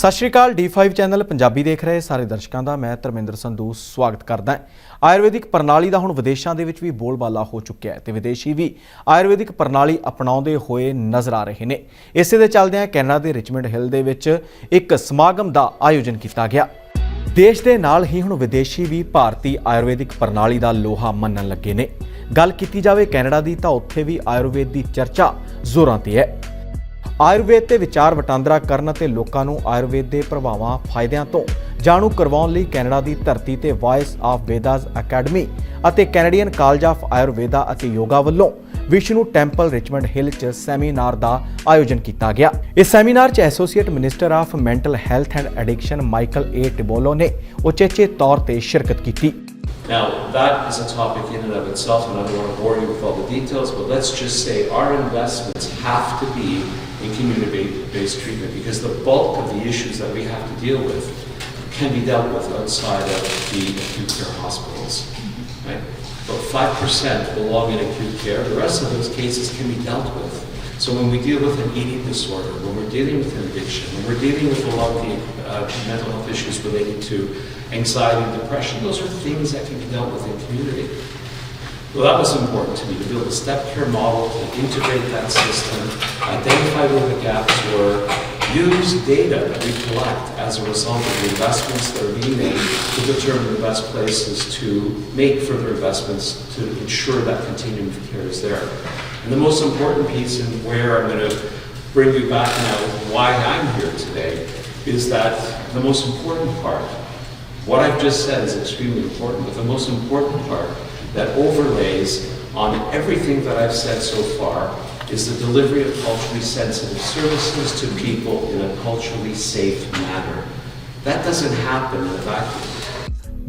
ਸਤਿ ਸ਼੍ਰੀ ਅਕਾਲ D5 channel Punjabi ਦੇਖ ਰਹੇ ਸਾਰੇ ਦਰਸ਼ਕਾਂ ਦਾ ਮੈਂ ਧਰਮਿੰਦਰ ਸੰਧੂ ਸਵਾਗਤ ਕਰਦਾ ਹਾਂ। ਆਯੁਰਵੈਦਿਕ ਪ੍ਰਣਾਲੀ ਦਾ ਹੁਣ ਵਿਦੇਸ਼ਾਂ ਦੇ ਵਿੱਚ ਵੀ ਬੋਲਬਾਲਾ ਹੋ ਚੁੱਕਿਆ ਹੈ ਤੇ ਵਿਦੇਸ਼ੀ ਵੀ ਆਯੁਰਵੈਦਿਕ ਪ੍ਰਣਾਲੀ ਅਪਣਾਉਂਦੇ ਹੋਏ ਨਜ਼ਰ ਆ ਰਹੇ ਨੇ। ਇਸੇ ਦੇ ਚੱਲਦਿਆਂ ਕੈਨੇਡਾ ਦੇ ਰਿਚਮੰਡ ਹਿੱਲ ਦੇ ਵਿੱਚ ਇੱਕ ਸਮਾਗਮ ਦਾ ਆਯੋਜਨ ਕੀਤਾ ਗਿਆ। ਦੇਸ਼ ਦੇ ਨਾਲ ਹੀ ਹੁਣ ਵਿਦੇਸ਼ੀ ਵੀ ਭਾਰਤੀ ਆਯੁਰਵੈਦਿਕ ਪ੍ਰਣਾਲੀ ਦਾ ਲੋਹਾ ਮੰਨਣ ਲੱਗੇ ਨੇ। ਗੱਲ ਕੀਤੀ ਜਾਵੇ ਕੈਨੇਡਾ ਦੀ ਤਾਂ ਉੱਥੇ ਵੀ ਆਯੁਰਵੇਦ ਦੀ ਚਰਚਾ ਜ਼ੋਰਾਂ ਤੇ ਹੈ। ਆਯੁਰਵੇਦ ਤੇ ਵਿਚਾਰ ਵਟਾਂਦਰਾ ਕਰਨ ਅਤੇ ਲੋਕਾਂ ਨੂੰ ਆਯੁਰਵੇਦ ਦੇ ਪ੍ਰਭਾਵਾਂ ਫਾਇਦਿਆਂ ਤੋਂ ਜਾਣੂ ਕਰਵਾਉਣ ਲਈ ਕੈਨੇਡਾ ਦੀ ਧਰਤੀ ਤੇ ਵਾਇਸ ਆਫ ਵੇਦਾਸ ਅਕੈਡਮੀ ਅਤੇ ਕੈਨੇਡੀਅਨ ਕਾਲਜ ਆਫ ਆਯੁਰਵੇਦਾ ਅਤੇ ਯੋਗਾ ਵੱਲੋਂ ਵਿਸ਼ਨੂੰ ਟੈਂਪਲ ਰਿਚਮੰਡ ਹਿੱਲ 'ਚ ਸੈਮੀਨਾਰ ਦਾ ਆਯੋਜਨ ਕੀਤਾ ਗਿਆ। ਇਸ ਸੈਮੀਨਾਰ 'ਚ associate minister of mental health and addiction Michael A Tibollo ਨੇ ਉਚੇਚੇ ਤੌਰ ਤੇ ਸ਼ਿਰਕਤ ਕੀਤੀ। Now, that is a topic in and of itself, and I don't want to bore you with all the details, but let's just say our investments have to be in community-based treatment because the bulk of the issues that we have to deal with can be dealt with outside of the acute care hospitals. Right? About 5% belong in acute care. The rest of those cases can be dealt with. So when we deal with an eating disorder, when we're dealing with an addiction, when we're dealing with a lot of the mental health issues related to anxiety and depression, those are things that can be dealt with in community. Well, that was important to me, to build a step care model, to integrate that system, identify where the gaps were, use data that we collect as a result of the investments that are being made to determine the best places to make further investments to ensure that continuum of care is there. And the most important piece, and where I'm going to bring you back now why I'm here today, is that the most important part, what I've just said is extremely important, but the most important part that overlays on everything that I've said so far is the delivery of culturally sensitive services to people in a culturally safe manner. That doesn't happen in a vacuum.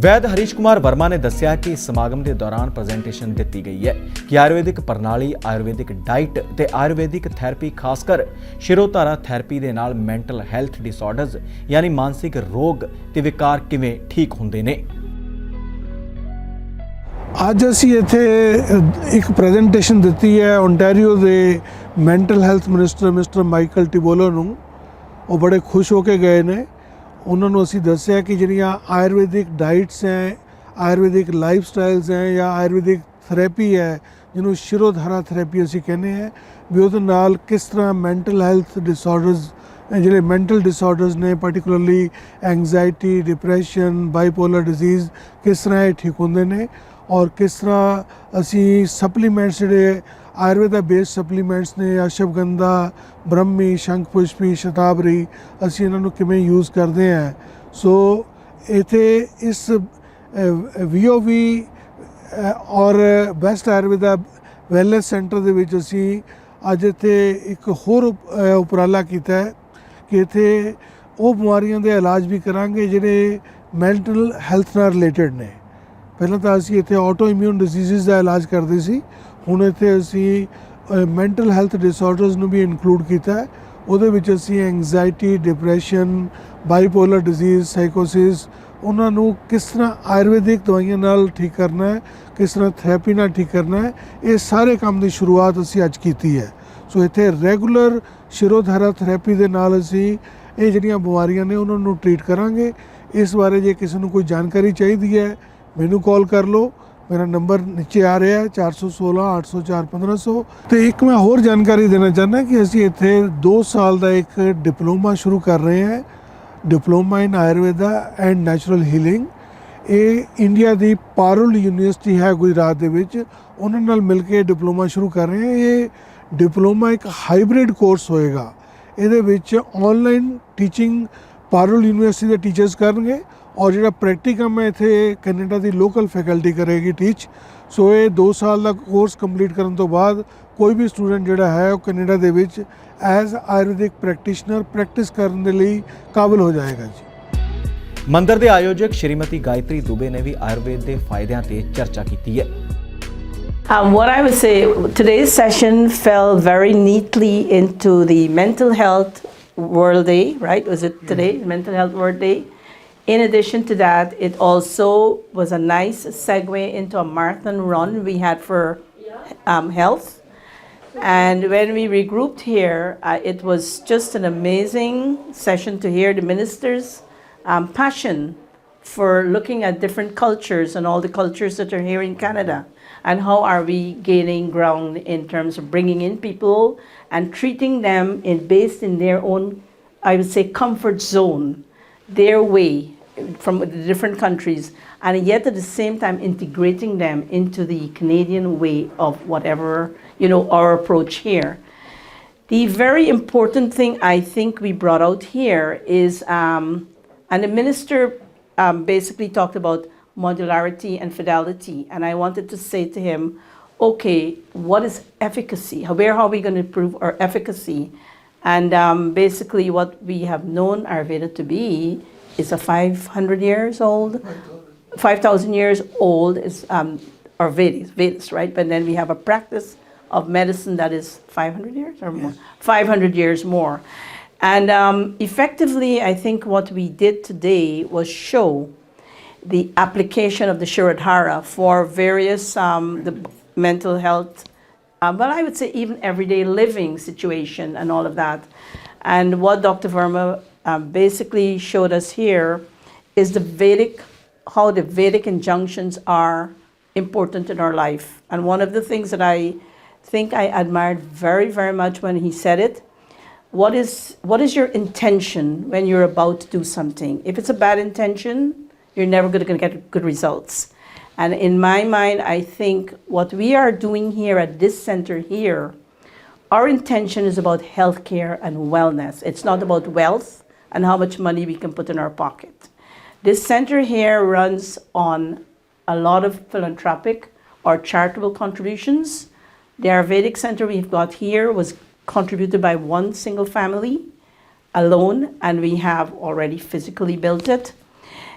ਵੈਦ ਹਰੀਸ਼ ਕੁਮਾਰ ਵਰਮਾ ਨੇ ਦੱਸਿਆ ਕਿ ਇਸ ਸਮਾਗਮ ਦੇ ਦੌਰਾਨ presentation ਦਿੱਤੀ ਗਈ ਹੈ ਕਿ ਆਯੁਰਵੈਦਿਕ ਪ੍ਰਣਾਲੀ, ਆਯੁਰਵੈਦਿਕ ਡਾਈਟ ਤੇ ਆਯੁਰਵੈਦਿਕ ਥੈਰੇਪੀ ਖਾਸ ਕਰ ਸ਼ਿਰੋਧਾਰਾ ਥੈਰੇਪੀ ਦੇ ਨਾਲ ਮੈਂਟਲ ਹੈਲਥ ਡਿਸਆਰਡਰਸ ਯਾਨੀ ਮਾਨਸਿਕ ਰੋਗ ਤੇ ਵਿਕਾਰ ਕਿਵੇਂ ਠੀਕ ਹੁੰਦੇ ਨੇ। ਅੱਜ ਅਸੀਂ ਇੱਥੇ ਇੱਕ ਪ੍ਰੈਜੈਂਟੇਸ਼ਨ ਦਿੱਤੀ ਹੈ ਓਨਟਾਰੀਓ ਦੇ mental health minister mister Michael Tibollo ਨੂੰ। ਉਹ ਬੜੇ ਖੁਸ਼ ਹੋ ਕੇ ਗਏ ਨੇ। ਉਹਨਾਂ ਨੂੰ ਅਸੀਂ ਦੱਸਿਆ ਕਿ ਜਿਹੜੀਆਂ ਆਯੁਰਵੈਦਿਕ ਡਾਈਟਸ ਹੈ, ਆਯੁਰਵੈਦਿਕ ਲਾਈਫ ਸਟਾਈਲਸ ਹੈ ਜਾਂ ਆਯੁਰਵੈਦਿਕ ਥੈਰੇਪੀ ਹੈ ਜਿਹਨੂੰ ਸ਼ਿਰੋਧਾਰਾ ਥੈਰੇਪੀ ਅਸੀਂ ਕਹਿੰਦੇ ਹਾਂ, ਵੀ ਉਹਦੇ ਨਾਲ ਕਿਸ ਤਰ੍ਹਾਂ ਮੈਂਟਲ ਹੈਲਥ ਡਿਸਆਰਡਰਸ ਜਿਹੜੇ ਮੈਂਟਲ ਡਿਸਆਰਡਰਸ ਨੇ ਪਾਰਟੀਕੂਲਰਲੀ ਐਂਗਜ਼ਾਇਟੀ, ਡਿਪਰੈਸ਼ਨ, ਬਾਈਪੋਲਰ ਡਿਜ਼ੀਜ਼ ਕਿਸ ਤਰ੍ਹਾਂ ਇਹ ਠੀਕ ਹੁੰਦੇ ਨੇ ਔਰ ਕਿਸ ਤਰ੍ਹਾਂ ਅਸੀਂ ਸਪਲੀਮੈਂਟਸ ਜਿਹੜੇ ਆਯੁਰਵੇਦਾ ਬੇਸਡ ਸਪਲੀਮੈਂਟਸ ਨੇ ਅਸ਼ਵਗੰਧਾ, ਬ੍ਰਹਮੀ, ਸ਼ੰਖ ਪੁਸ਼ਪੀ, ਸ਼ਤਾਬਰੀ ਅਸੀਂ ਇਹਨਾਂ ਨੂੰ ਕਿਵੇਂ ਯੂਜ਼ ਕਰਦੇ ਹਾਂ। ਸੋ ਇੱਥੇ ਇਸ VOV ਔਰ ਬੈਸਟ ਆਯੁਰਵੇਦਾ ਵੈਲਨੈਸ ਸੈਂਟਰ ਦੇ ਵਿੱਚ ਅਸੀਂ ਅੱਜ ਇੱਥੇ ਇੱਕ ਹੋਰ ਉਪਰਾਲਾ ਕੀਤਾ ਹੈ ਕਿ ਇੱਥੇ ਉਹ ਬਿਮਾਰੀਆਂ ਦੇ ਇਲਾਜ ਵੀ ਕਰਾਂਗੇ ਜਿਹੜੇ ਮੈਂਟਲ ਹੈਲਥ ਨਾਲ ਰਿਲੇਟਡ ਨੇ। ਪਹਿਲਾਂ ਤਾਂ ਅਸੀਂ ਇੱਥੇ ਆਟੋ ਇਮਿਊਨ ਡਿਜ਼ੀਜ਼ਸ ਦਾ ਇਲਾਜ ਕਰਦੇ ਸੀ, ਹੁਣ ਇੱਥੇ ਅਸੀਂ ਮੈਂਟਲ ਹੈਲਥ ਡਿਸਆਰਡਰਸ ਨੂੰ ਵੀ ਇਨਕਲੂਡ ਕੀਤਾ ਹੈ। ਉਹਦੇ ਵਿੱਚ ਅਸੀਂ ਐਂਗਜ਼ਾਇਟੀ, ਡਿਪਰੈਸ਼ਨ, ਬਾਈਪੋਲਰ ਡਿਜ਼ੀਜ਼, ਸਾਈਕੋਸਿਸ ਉਹਨਾਂ ਨੂੰ ਕਿਸ ਤਰ੍ਹਾਂ ਆਯੁਰਵੈਦਿਕ ਦਵਾਈਆਂ ਨਾਲ ਠੀਕ ਕਰਨਾ ਹੈ, ਕਿਸ ਤਰ੍ਹਾਂ ਥੈਰੇਪੀ ਨਾਲ ਠੀਕ ਕਰਨਾ ਹੈ, ਇਹ ਸਾਰੇ ਕੰਮ ਦੀ ਸ਼ੁਰੂਆਤ ਅਸੀਂ ਅੱਜ ਕੀਤੀ ਹੈ। ਸੋ ਇੱਥੇ ਰੈਗੂਲਰ ਸ਼ਿਰੋਧਾਰਾ ਥੈਰੇਪੀ ਦੇ ਨਾਲ ਅਸੀਂ ਇਹ ਜਿਹੜੀਆਂ ਬਿਮਾਰੀਆਂ ਨੇ ਉਹਨਾਂ ਨੂੰ ਟਰੀਟ ਕਰਾਂਗੇ। ਇਸ ਬਾਰੇ ਜੇ ਕਿਸੇ ਨੂੰ ਕੋਈ ਜਾਣਕਾਰੀ ਚਾਹੀਦੀ ਹੈ ਮੈਨੂੰ ਕਾਲ ਕਰ ਲਓ। ਮੇਰਾ ਨੰਬਰ ਨੀਚੇ ਆ ਰਿਹਾ ਹੈ 416 804 1500। ਅਤੇ ਇੱਕ ਮੈਂ ਹੋਰ ਜਾਣਕਾਰੀ ਦੇਣਾ ਚਾਹੁੰਦਾ ਕਿ ਅਸੀਂ ਇੱਥੇ 2 ਸਾਲ ਦਾ ਇੱਕ ਡਿਪਲੋਮਾ ਸ਼ੁਰੂ ਕਰ ਰਹੇ ਹਾਂ, diploma in Ayurveda and natural healing. ਇਹ ਇੰਡੀਆ ਦੀ ਪਾਰੁਲ ਯੂਨੀਵਰਸਿਟੀ ਹੈ ਗੁਜਰਾਤ ਦੇ ਵਿੱਚ, ਉਹਨਾਂ ਨਾਲ ਮਿਲ ਕੇ ਡਿਪਲੋਮਾ ਸ਼ੁਰੂ ਕਰ ਰਹੇ ਹਾਂ। ਇਹ ਡਿਪਲੋਮਾ ਇੱਕ ਹਾਈਬ੍ਰਿਡ ਕੋਰਸ ਹੋਏਗਾ। ਇਹਦੇ ਵਿੱਚ ਔਨਲਾਈਨ ਟੀਚਿੰਗ ਪਾਰੁਲ ਯੂਨੀਵਰਸਿਟੀ ਦੇ ਟੀਚਰਸ ਕਰਨਗੇ ਔਰ ਜਿਹੜਾ ਪ੍ਰੈਕਟੀਕਮ ਹੈ ਇੱਥੇ ਕੈਨੇਡਾ ਦੀ ਲੋਕਲ ਫੈਕਲਟੀ ਕਰੇਗੀ ਟੀਚ। ਸੋ ਇਹ 2 ਸਾਲ ਦਾ ਕੋਰਸ ਕੰਪਲੀਟ ਕਰਨ ਤੋਂ ਬਾਅਦ ਕੋਈ ਵੀ ਸਟੂਡੈਂਟ ਜਿਹੜਾ ਹੈ ਉਹ ਕੈਨੇਡਾ ਦੇ ਵਿੱਚ ਐਜ਼ ਆਯੁਰਵੈਦਿਕ ਪ੍ਰੈਕਟੀਸ਼ਨਰ ਪ੍ਰੈਕਟਿਸ ਕਰਨ ਦੇ ਲਈ ਕਾਬਿਲ ਹੋ ਜਾਏਗਾ ਜੀ। ਮੰਦਰ ਦੇ ਆਯੋਜਕ ਸ਼੍ਰੀਮਤੀ ਗਾਇਤਰੀ ਦੁਬੇ ਨੇ ਵੀ ਆਯੁਰਵੇਦ ਦੇ ਫਾਇਦਿਆਂ ਤੇ ਚਰਚਾ ਕੀਤੀ ਹੈ। What I would say, today's session fell very neatly into the Mental Health World Day, right? Was it today, Mental Health World Day? In addition to that, it also was a nice segue into a marathon run we had for health. And when we regrouped here, it was just an amazing session to hear the minister's passion for looking at different cultures and all the cultures that are here in Canada. And how are we gaining ground in terms of bringing in people and treating them based in their own, I would say, comfort zone, their way from the different countries, and yet at the same time integrating them into the Canadian way of whatever, our approach here. The very important thing I think we brought out here is, and the minister basically talked about modularity and fidelity. And I wanted to say to him, okay, what is efficacy? Where are we going to prove our efficacy? And basically what we have known Ayurveda to be is a 500 years old, 5,000 years old is our Vedas, right? But then we have a practice of medicine that is 500 years or more, 500 years more. And effectively, I think what we did today was show the application of the Shirodhara for various the mental health, but I would say even everyday living situation and all of that. And what Dr. Verma basically showed us here is how the Vedic injunctions are important in our life. And one of the things that I think I admired very, very much when he said it, what is your intention when you're about to do something? If it's a bad intention, you're never going to get good results. And in my mind, I think what we are doing here at this center here, our intention is about healthcare and wellness. It's not about wealth and how much money we can put in our pocket. This center here runs on a lot of philanthropic or charitable contributions. The Ayurvedic center we've got here was contributed by one single family alone, and we have already physically built it.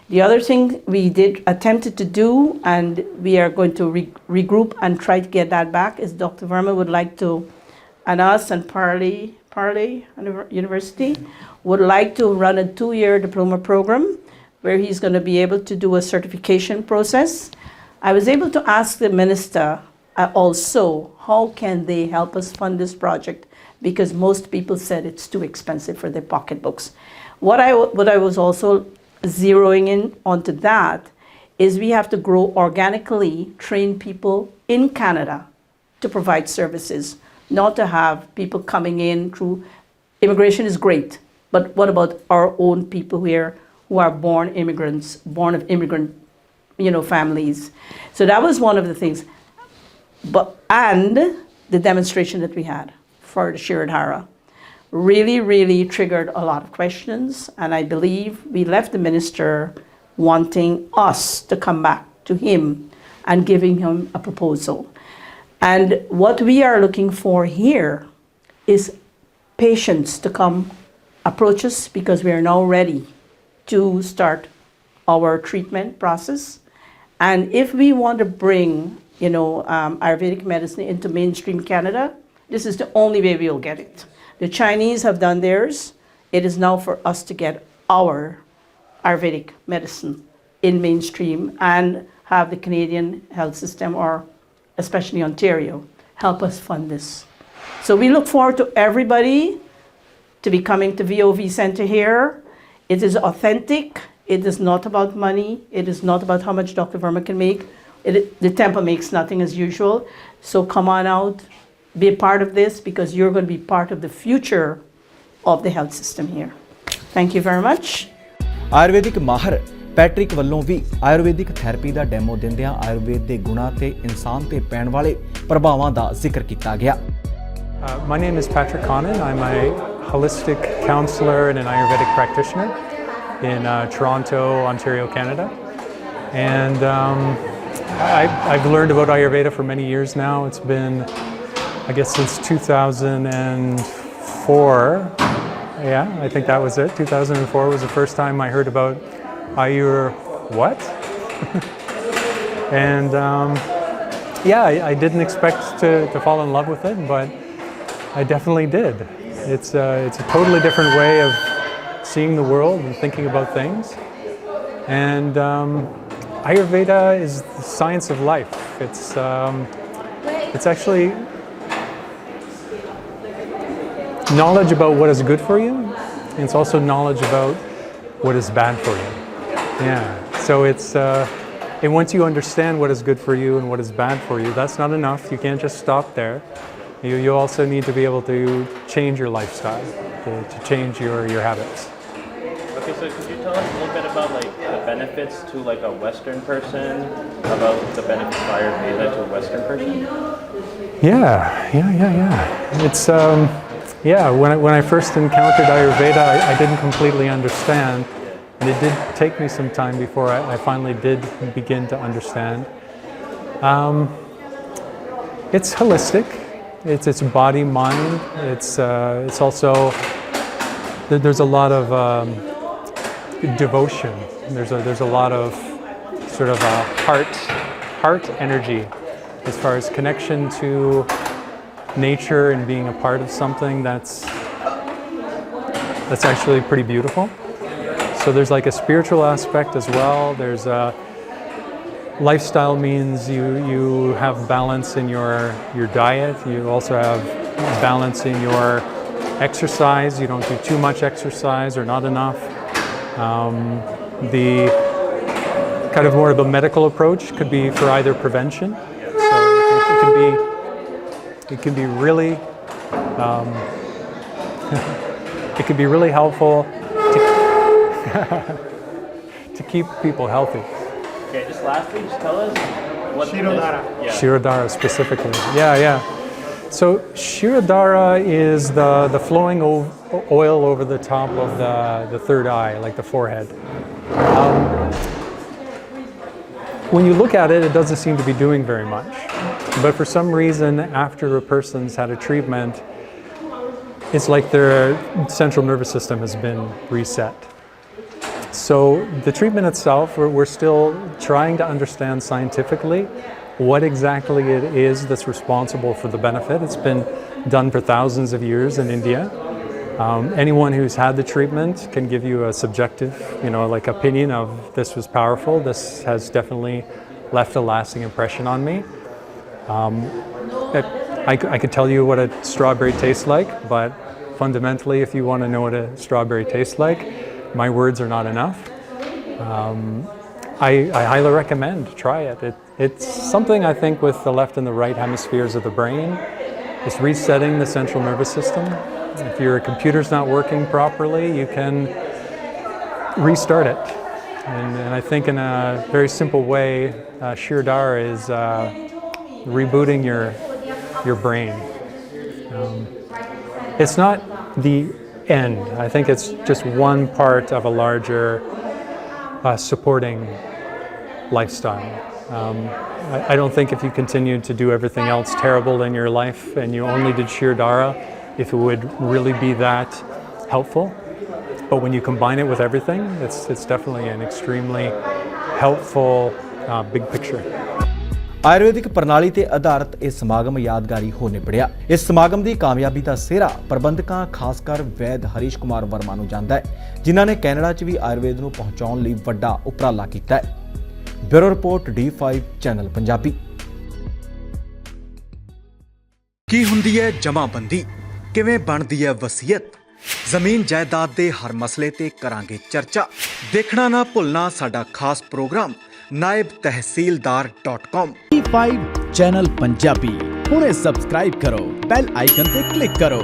The other thing we attempted to do, and we are going to regroup and try to get that back, is Dr. Verma would like to, and us and Parley University, would like to run a 2-year diploma program where he's going to be able to do a certification process. I was able to ask the minister also, how can they help us fund this project? Because most people said it's too expensive for their pocketbooks. What I was also zeroing in onto that is we have to grow organically, train people in Canada to provide services, not to have people coming in through immigration is great, but what about our own people here who are born immigrants, born of immigrant, families? So that was one of the things. And the demonstration that we had for the Shirodhara really, really triggered a lot of questions. And I believe we left the minister wanting us to come back to him and giving him a proposal. And what we are looking for here is patients to come approach us, because we are now ready to start our treatment process. And if we want to bring, Ayurvedic medicine into mainstream Canada, this is the only way we will get it. The Chinese have done theirs. It is now for us to get our Ayurvedic medicine in mainstream and have the Canadian health system, or especially Ontario, help us fund this. So we look forward to everybody to be coming to VOV Center here. It is authentic. It is not about money. It is not about how much Dr. Verma can make. The temple makes nothing as usual. So come on out, be a part of this, because you're going to be part of the future of the health system here. Thank you very much. Ayurvedic ਮਾਹਰ Patrick ਵੱਲੋਂ ਵੀ Ayurvedic therapy ਦਾ demo ਦਿੰਦਿਆਂ ਆਯੁਰਵੇਦ ਦੇ ਗੁਣਾਂ ਤੇ ਇਨਸਾਨ ਤੇ ਪੈਣ ਵਾਲੇ ਪ੍ਰਭਾਵਾਂ ਦਾ ਜ਼ਿਕਰ ਕੀਤਾ ਗਿਆ। My name is Patrick Connon. I'm a holistic counselor and an Ayurvedic practitioner in Toronto, Ontario, Canada. And I've learned about Ayurveda for many years now. It's been, I guess, since 2004. Yeah, I think that was it. 2004 was the first time I heard about what? And I didn't expect to fall in love with it, but I definitely did. It's a totally different way of seeing the world and thinking about things. And Ayurveda is the science of life. It's actually knowledge about what is good for you, and it's also knowledge about what is bad for you. Yeah, so it's and once you understand what is good for you and what is bad for you, that's not enough. You can't just stop there. You also need to be able to change your lifestyle, to change your habits. Okay, so could you tell us a little bit about like the benefits to like a Western person, about the benefits of Ayurveda to a Western person? Yeah. It's when I first encountered Ayurveda, I didn't completely understand, and it did take me some time before I finally did begin to understand. It's holistic. It's body, mind. It's also there's a lot of devotion. There's a lot of sort of a heart energy as far as connection to nature and being a part of something that's actually pretty beautiful. So there's like a spiritual aspect as well. There's a lifestyle means you have balance in your diet. You also have balance in your exercise. You don't do too much exercise or not enough. The kind of more of a medical approach could be for either prevention. So it can be really it can be really helpful to keep people healthy. Okay, just lastly, just tell us what Shirodhara. Shirodhara specifically. Yeah. So Shirodhara is the flowing oil over the top of the third eye, like the forehead. When you look at it, it doesn't seem to be doing very much. But for some reason, after a person's had a treatment, it's like their central nervous system has been reset. So the treatment itself, we're still trying to understand scientifically what exactly it is that's responsible for the benefit. It's been done for thousands of years in India. Anyone who's had the treatment can give you a subjective, opinion of this was powerful. This has definitely left a lasting impression on me. I could tell you what a strawberry tastes like, but fundamentally, if you want to know what a strawberry tastes like, my words are not enough. I highly recommend, try it. It's something I think with the left and the right hemispheres of the brain. It's resetting the central nervous system. If your computer's not working properly, you can restart it. And I think in a very simple way, Shirodhara is rebooting your brain. It's not the end. I think it's just one part of a larger supporting lifestyle. I don't think if you continued to do everything else terrible in your life and you only did Shirodhara, if it would really be that helpful. But when you combine it with everything, it's definitely an extremely helpful big picture. Ayurvedic ਪ੍ਰਣਾਲੀ ਤੇ ਆਧਾਰਿਤ ਇਹ ਸਮਾਗਮ ਯਾਦਗਾਰੀ ਹੋ ਨਿਬੜਿਆ। ਇਸ ਸਮਾਗਮ ਦੀ ਕਾਮਯਾਬੀ ਦਾ ਸਿਹਰਾ ਪ੍ਰਬੰਧਕਾਂ ਖਾਸਕਰ ਵੈਦ ਹਰੀਸ਼ ਕੁਮਾਰ ਵਰਮਾ ਨੂੰ ਜਾਂਦਾ ਹੈ, ਜਿਨ੍ਹਾਂ ਨੇ ਕੈਨੇਡਾ 'ਚ ਵੀ ਆਯੁਰਵੇਦ ਨੂੰ ਪਹੁੰਚਾਉਣ ਲਈ ਵੱਡਾ ਉਪਰਾਲਾ ਕੀਤਾ ਹੈ। Bureau report D5 channel Punjabi. ਕੀ ਹੁੰਦੀ ਹੈ ਜਮਾਬੰਦੀ, ਕਿਵੇਂ ਬਣਦੀ ਹੈ ਵਸੀਅਤ, ਜ਼ਮੀਨ ਜਾਇਦਾਦ ਦੇ ਹਰ ਮਸਲੇ ਤੇ ਕਰਾਂਗੇ ਚਰਚਾ। ਦੇਖਣਾ ਨਾ ਭੁੱਲਣਾ ਸਾਡਾ ਖਾਸ programme naibtehsildar.com। D5 channel Punjabi ਹੁਣੇ ਸਬਸਕ੍ਰਾਈਬ ਕਰੋ, ਬੈਲ ਆਈਕਨ ਤੇ ਕਲਿੱਕ ਕਰੋ।